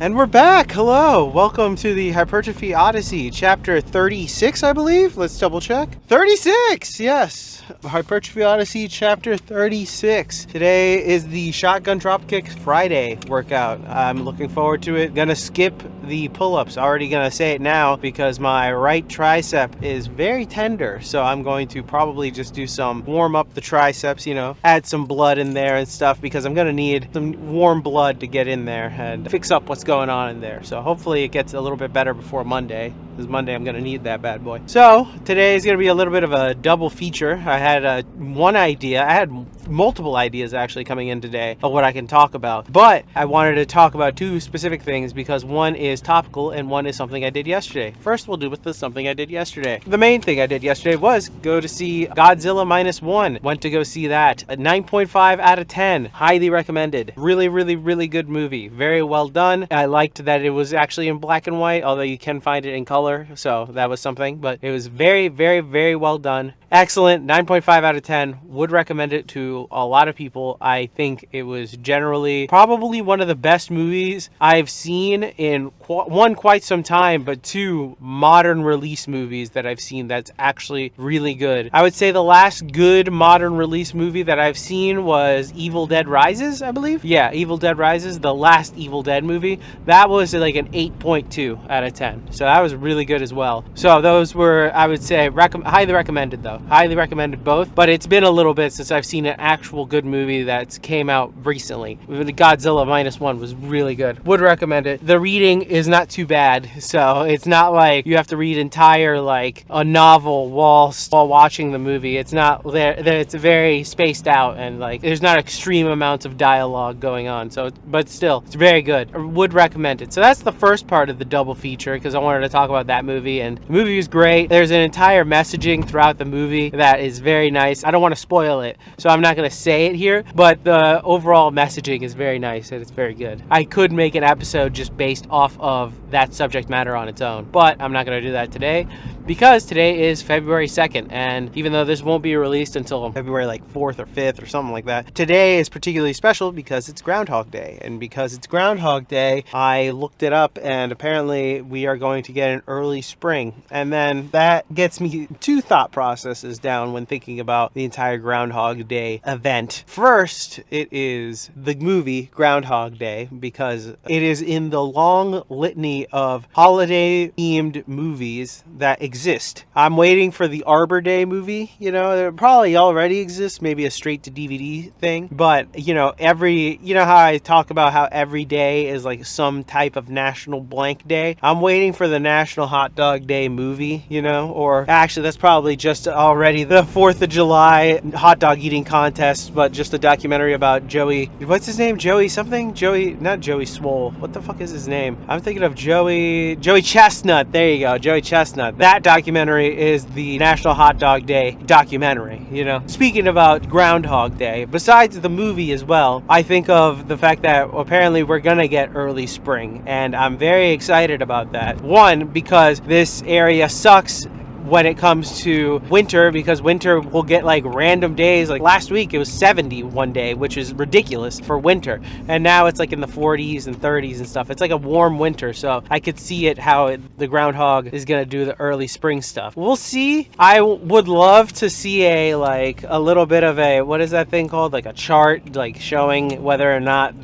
And we're back. Hello. Welcome to the Hypertrophy Odyssey, chapter 36, I believe. Let's double check. 36, yes. Hypertrophy Odyssey, chapter 36. Today is the Shotgun Dropkick Friday workout. I'm looking forward to it. Gonna skip the pull-ups. Already gonna say it now because my right tricep is very tender. So I'm going to probably just do some warm up the triceps, add some blood in there and stuff because I'm gonna need some warm blood to get in there and fix up what's going on in there. So hopefully it gets a little bit better before Monday, because Monday I'm going to need that bad boy. So today is going to be a little bit of a double feature. I had one idea. I had multiple ideas actually coming in today of what I can talk about, but I wanted to talk about two specific things because one is topical and one is something I did yesterday. First, we'll do with the something I did yesterday. The main thing I did yesterday was go to see Godzilla -1. Went to go see that. A 9.5 out of 10. Highly recommended. Really, really, really good movie. Very well done. I liked that it was actually in black and white, although you can find it in color, so that was something, but it was very, very, very well done. Excellent. 9.5 out of 10. Would recommend it to a lot of people. I think it was generally probably one of the best movies I've seen in one, quite some time, but two, modern release movies that I've seen that's actually really good. I would say the last good modern release movie that I've seen was Evil Dead Rises, I believe. Yeah, Evil Dead Rises, the last Evil Dead movie. That was like an 8.2 out of 10. So that was really good as well. So those were, I would say, highly recommended though. Highly recommended both, but it's been a little bit since I've seen an actual good movie that's came out recently. Godzilla -1 was really good. Would recommend it. The reading is not too bad, so it's not like you have to read entire like a novel while watching the movie. It's not there. It's very spaced out and like there's not extreme amounts of dialogue going on. So, but still, it's very good. I would recommend it. So that's the first part of the double feature because I wanted to talk about that movie, and the movie was great. There's an entire messaging throughout the movie that is very nice. I don't want to spoil it, so I'm not going to say it here, but the overall messaging is very nice and it's very good. I could make an episode just based off of that subject matter on its own, but I'm not going to do that today because today is February 2nd, and even though this won't be released until February like 4th or 5th or something like that, today is particularly special because it's Groundhog Day, and because it's Groundhog Day, I looked it up, and apparently we are going to get an early spring, and then that gets me two thought processes down when thinking about the entire Groundhog Day event. First, it is the movie Groundhog Day because it is in the long litany of holiday-themed movies that exist. I'm waiting for the Arbor Day movie. It probably already exists, maybe a straight to DVD thing, but how I talk about how every day is like some type of national blank day. I'm waiting for the National Hot Dog Day movie, or actually that's probably just already the 4th of July hot dog eating contest, but just a documentary about Joey, what's his name? Joey something? Not Joey Swole. What the fuck is his name? I'm thinking of Joey Chestnut. There you go, Joey Chestnut. That documentary is the National Hot Dog Day documentary, Speaking about Groundhog Day, besides the movie as well, I think of the fact that apparently we're gonna get early spring, and I'm very excited about that. One, because this area sucks when it comes to winter, because winter will get like random days. Like last week it was 70 one day, which is ridiculous for winter, and now it's like in the 40s and 30s and stuff. It's like a warm winter, so I could see it how the groundhog is gonna do the early spring stuff. We'll see. I would love to see a little bit of a, what is that thing called, like a chart, like showing whether or not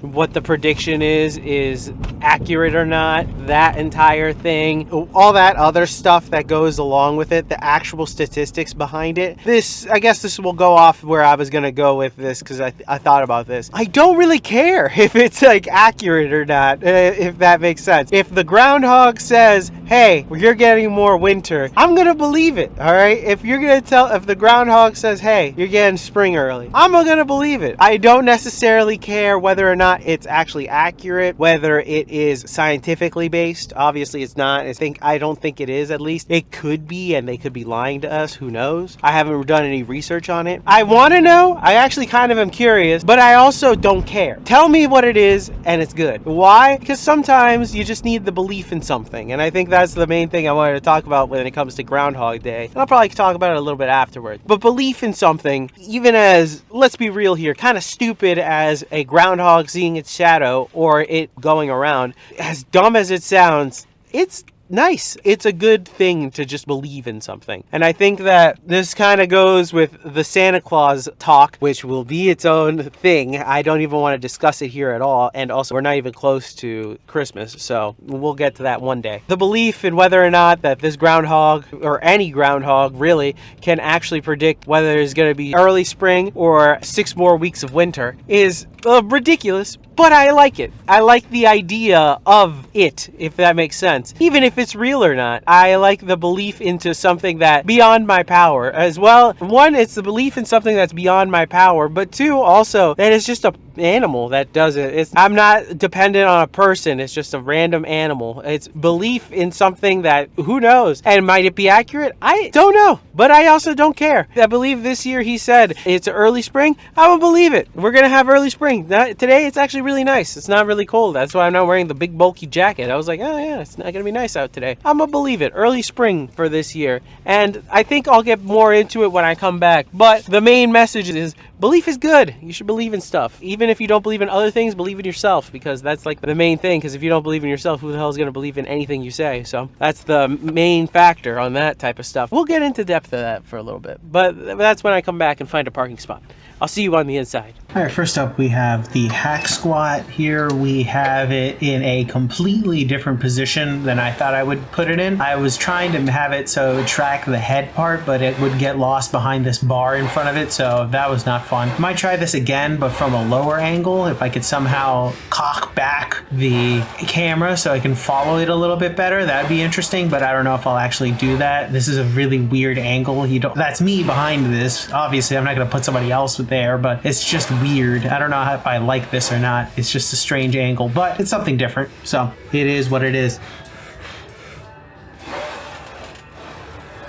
what the prediction is accurate or not. That entire thing, all that other stuff that goes along with it, the actual statistics behind it. I guess this will go off where I was gonna go with this because I thought about this. I don't really care if it's like accurate or not, if that makes sense. If the groundhog says, hey, you're getting more winter, I'm gonna believe it. All right, if the groundhog says, hey, you're getting spring early, I'm gonna believe it. I don't necessarily care whether or not it's actually accurate, whether it is scientifically based. Obviously it's not. I don't think it is. At least it could could be, and they could be lying to us. Who knows? I haven't done any research on it. I want to know. I actually kind of am curious, but I also don't care. Tell me what it is, and it's good. Why? Because sometimes you just need the belief in something, and I think that's the main thing I wanted to talk about when it comes to Groundhog Day. And I'll probably talk about it a little bit afterwards. But belief in something, even as, let's be real here, kind of stupid as a groundhog seeing its shadow or it going around, as dumb as it sounds, it's nice. It's a good thing to just believe in something. And I think that this kind of goes with the Santa Claus talk, which will be its own thing. I don't even want to discuss it here at all. And also, we're not even close to Christmas, so we'll get to that one day. The belief in whether or not that this groundhog, or any groundhog really, can actually predict whether there's going to be early spring or 6 more weeks of winter is ridiculous, but I like it. I like the idea of it, if that makes sense. Even if it's real or not, I like the belief into something that beyond my power as well. One, it's the belief in something that's beyond my power, but two, also that it's just a animal that does it. I'm not dependent on a person. It's just a random animal. It's belief in something that, who knows? And might it be accurate? I don't know, but I also don't care. I believe this year he said it's early spring. I will believe it. We're gonna have early spring. Today it's actually really nice. It's not really cold. That's why I'm not wearing the big bulky jacket. I was like, oh yeah, it's not gonna be nice out today. I'm gonna believe it. Early spring for this year. And I think I'll get more into it when I come back. But the main message is belief is good. You should believe in stuff. Even if you don't believe in other things, believe in yourself, because that's like the main thing. Because if you don't believe in yourself, who the hell is going to believe in anything you say? So that's the main factor on that type of stuff. We'll get into depth of that for a little bit, but that's when I come back and find a parking spot. I'll see you on the inside. All right, first up we have the hack squat. Here we have it in a completely different position than I thought I would put it in. I was trying to have it so it would track the head part, but it would get lost behind this bar in front of it, so that was not fun. I might try this again, but from a lower angle, if I could somehow cock back the camera so I can follow it a little bit better, that'd be interesting, but I don't know if I'll actually do that. This is a really weird angle. That's me behind this. Obviously, I'm not going to put somebody else there, but it's just weird. I don't know if I like this or not. It's just a strange angle, but it's something different, so it is what it is.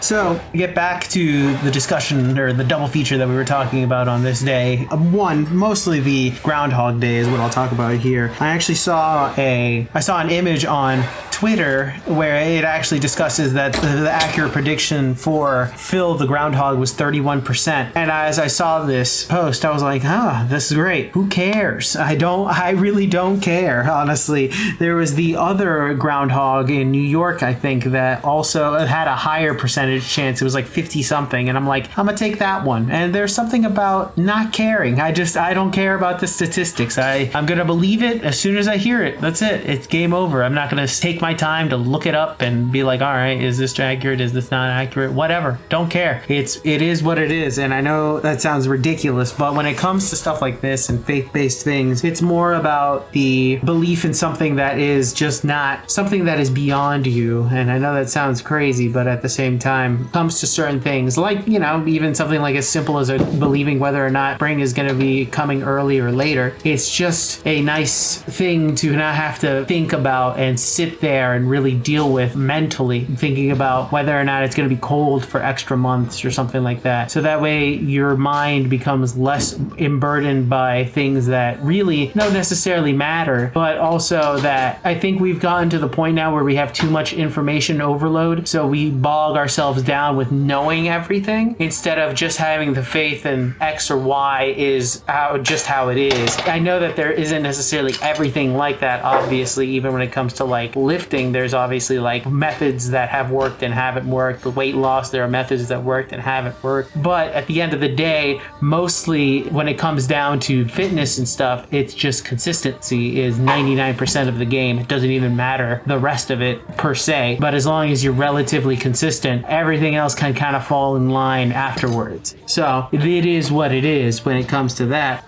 So, get back to the discussion, or the double feature that we were talking about on this day. One, mostly the Groundhog Day is what I'll talk about here. I actually saw an image on Twitter where it actually discusses that the accurate prediction for Phil the Groundhog was 31%. And as I saw this post, I was like, this is great. Who cares? I really don't care, honestly. There was the other groundhog in New York, I think, that also had a higher percentage chance. It was like 50 something. And I'm like, I'm gonna take that one. And there's something about not caring. I don't care about the statistics. I'm gonna believe it as soon as I hear it. That's it. It's game over. I'm not gonna take my time to look it up and be like, all right, is this accurate? Is this not accurate? Whatever. Don't care. It is what it is. And I know that sounds ridiculous, but when it comes to stuff like this and faith-based things, it's more about the belief in something that is just not something that is beyond you. And I know that sounds crazy, but at the same time, it comes to certain things like, even something like as simple as believing whether or not spring is going to be coming early or later. It's just a nice thing to not have to think about and sit there and really deal with mentally, thinking about whether or not it's going to be cold for extra months or something like that. So that way your mind becomes less burdened by things that really don't necessarily matter, but also that I think we've gotten to the point now where we have too much information overload, so we bog ourselves down with knowing everything instead of just having the faith in X or Y is how it is. I know that there isn't necessarily everything like that, obviously, even when it comes to like lifting. There's obviously like methods that have worked and haven't worked. The weight loss, there are methods that worked and haven't worked. But at the end of the day, mostly when it comes down to fitness and stuff, it's just consistency is 99% of the game. It doesn't even matter the rest of it per se. But as long as you're relatively consistent, everything else can kind of fall in line afterwards. So it is what it is when it comes to that.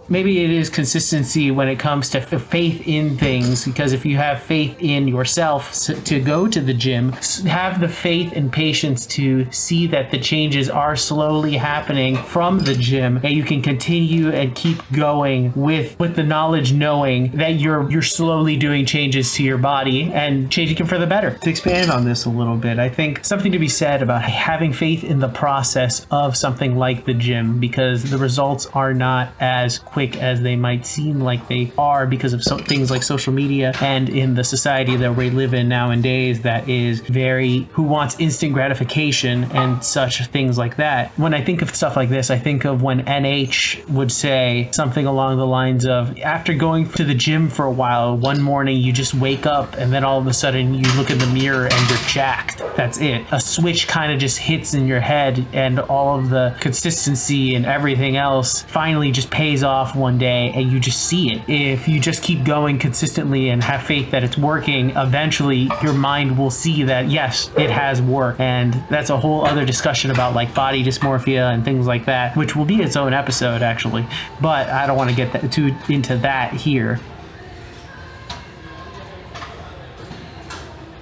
maybe it is consistency when it comes to faith in things, because if you have faith in yourself to go to the gym, have the faith and patience to see that the changes are slowly happening from the gym, that you can continue and keep going with the knowledge, knowing that you're slowly doing changes to your body and changing it for the better. To expand on this a little bit, I think something to be said about having faith in the process of something like the gym, because the results are not as quick as they might seem like they are because of things like social media and in the society that we live in nowadays that is who wants instant gratification and such things like that. When I think of stuff like this, I think of when NH would say something along the lines of, after going to the gym for a while, one morning you just wake up and then all of a sudden you look in the mirror and you're jacked. That's it. A switch kind of just hits in your head, and all of the consistency and everything else finally just pays off one day and you just see it. If you just keep going consistently and have faith that it's working, eventually your mind will see that yes, it has worked. And that's a whole other discussion about like body dysmorphia and things like that, which will be its own episode actually, but I don't want to get too into that here.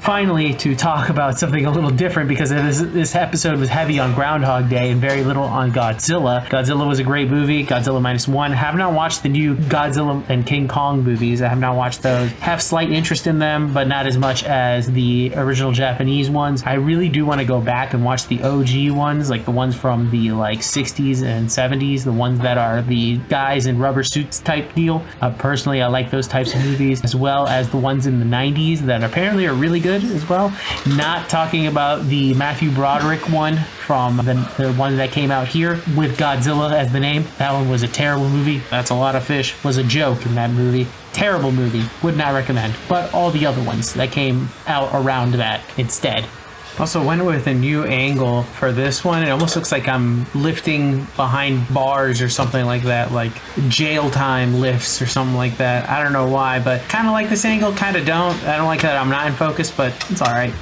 Finally, to talk about something a little different, because this episode was heavy on Groundhog Day and very little on Godzilla. Godzilla was a great movie, Godzilla -1. Have not watched the new Godzilla and King Kong movies. I have not watched those. Have slight interest in them, but not as much as the original Japanese ones. I really do want to go back and watch the OG ones, like the ones from the like 60s and 70s, the ones that are the guys in rubber suits type deal. Personally, I like those types of movies, as well as the ones in the 90s that apparently are really good as well. Not talking about the Matthew Broderick one from the one that came out here with Godzilla as the name. That one was a terrible movie. That's a lot of fish. Was a joke in that movie. Terrible movie. Would not recommend. But all the other ones that came out around that instead. Also went with a new angle for this one. It almost looks like I'm lifting behind bars or something like that, like jail time lifts or something like that. I don't know why, but kind of like this angle, kind of don't. I don't like that I'm not in focus, but it's all right.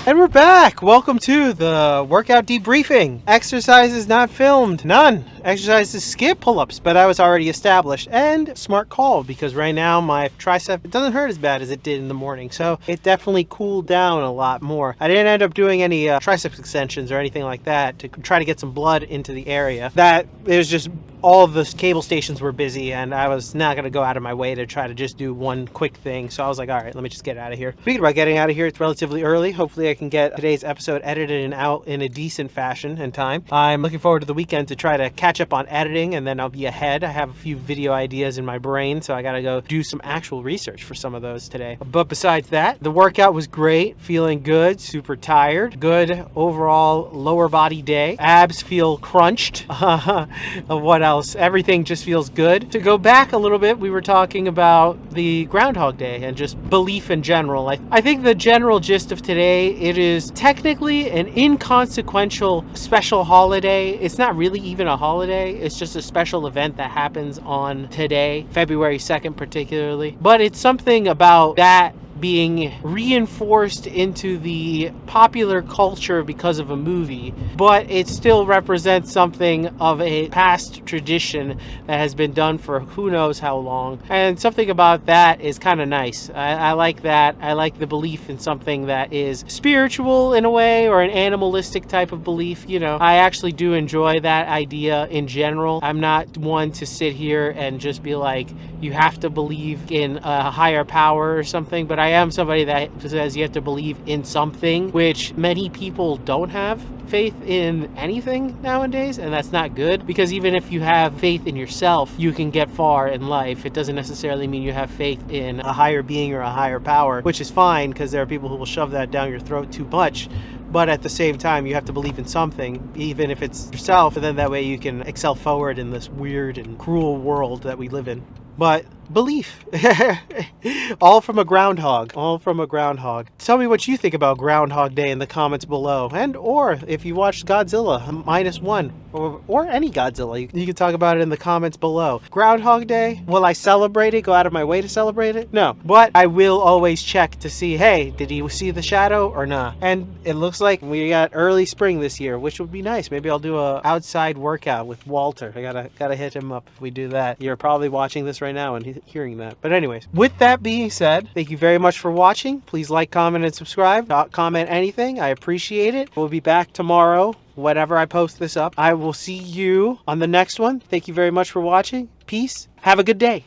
And we're back. Welcome to the workout debriefing. Exercises not filmed. None. Exercises skip pull-ups, but I was already established. And smart call, because right now my tricep, it doesn't hurt as bad as it did in the morning. So it definitely cooled down a lot more. I didn't end up doing any tricep extensions or anything like that to try to get some blood into the area. That it was just all of the cable stations were busy, and I was not going to go out of my way to try to just do one quick thing. So I was like, all right, let me just get out of here. Speaking about getting out of here, it's relatively early. Hopefully I can get today's episode edited and out in a decent fashion and time. I'm looking forward to the weekend to try to catch up on editing, and then I'll be ahead. I have a few video ideas in my brain, so I got to go do some actual research for some of those today. But besides that, the workout was great. Feeling good, super tired. Good overall lower body day. Abs feel crunched. What else? Everything just feels good. To go back a little bit, we were talking about the Groundhog Day and just belief in general. I think the general gist of today, it is technically an inconsequential special holiday. It's not really even a holiday. It's just a special event that happens on today, February 2nd particularly. But it's something about that being reinforced into the popular culture because of a movie, but it still represents something of a past tradition that has been done for who knows how long, and something about that is kind of nice. I like that. I like the belief in something that is spiritual in a way, or an animalistic type of belief. You know, I actually do enjoy that idea in general. I'm not one to sit here and just be like, you have to believe in a higher power or something, but I am somebody that says you have to believe in something, which many people don't have faith in anything nowadays, and that's not good, because even if you have faith in yourself, you can get far in life. It doesn't necessarily mean you have faith in a higher being or a higher power, which is fine, because there are people who will shove that down your throat too much. But at the same time, you have to believe in something, even if it's yourself, and then that way you can excel forward in this weird and cruel world that we live in. But belief. All from a groundhog. All from a groundhog. Tell me what you think about Groundhog Day in the comments below. And or if you watched Godzilla -1 or any Godzilla, you can talk about it in the comments below. Groundhog Day, will I celebrate it? Go out of my way to celebrate it? No. But I will always check to see, hey, did he see the shadow or not? And it looks like we got early spring this year, which would be nice. Maybe I'll do a outside workout with Walter. I gotta hit him up if we do that. You're probably watching this right now and hearing that. But anyways, with that being said, thank you very much for watching. Please like, comment, and subscribe. Not comment anything. I appreciate it. We'll be back tomorrow whenever I post this up. I will see you on the next one. Thank you very much for watching. Peace. Have a good day.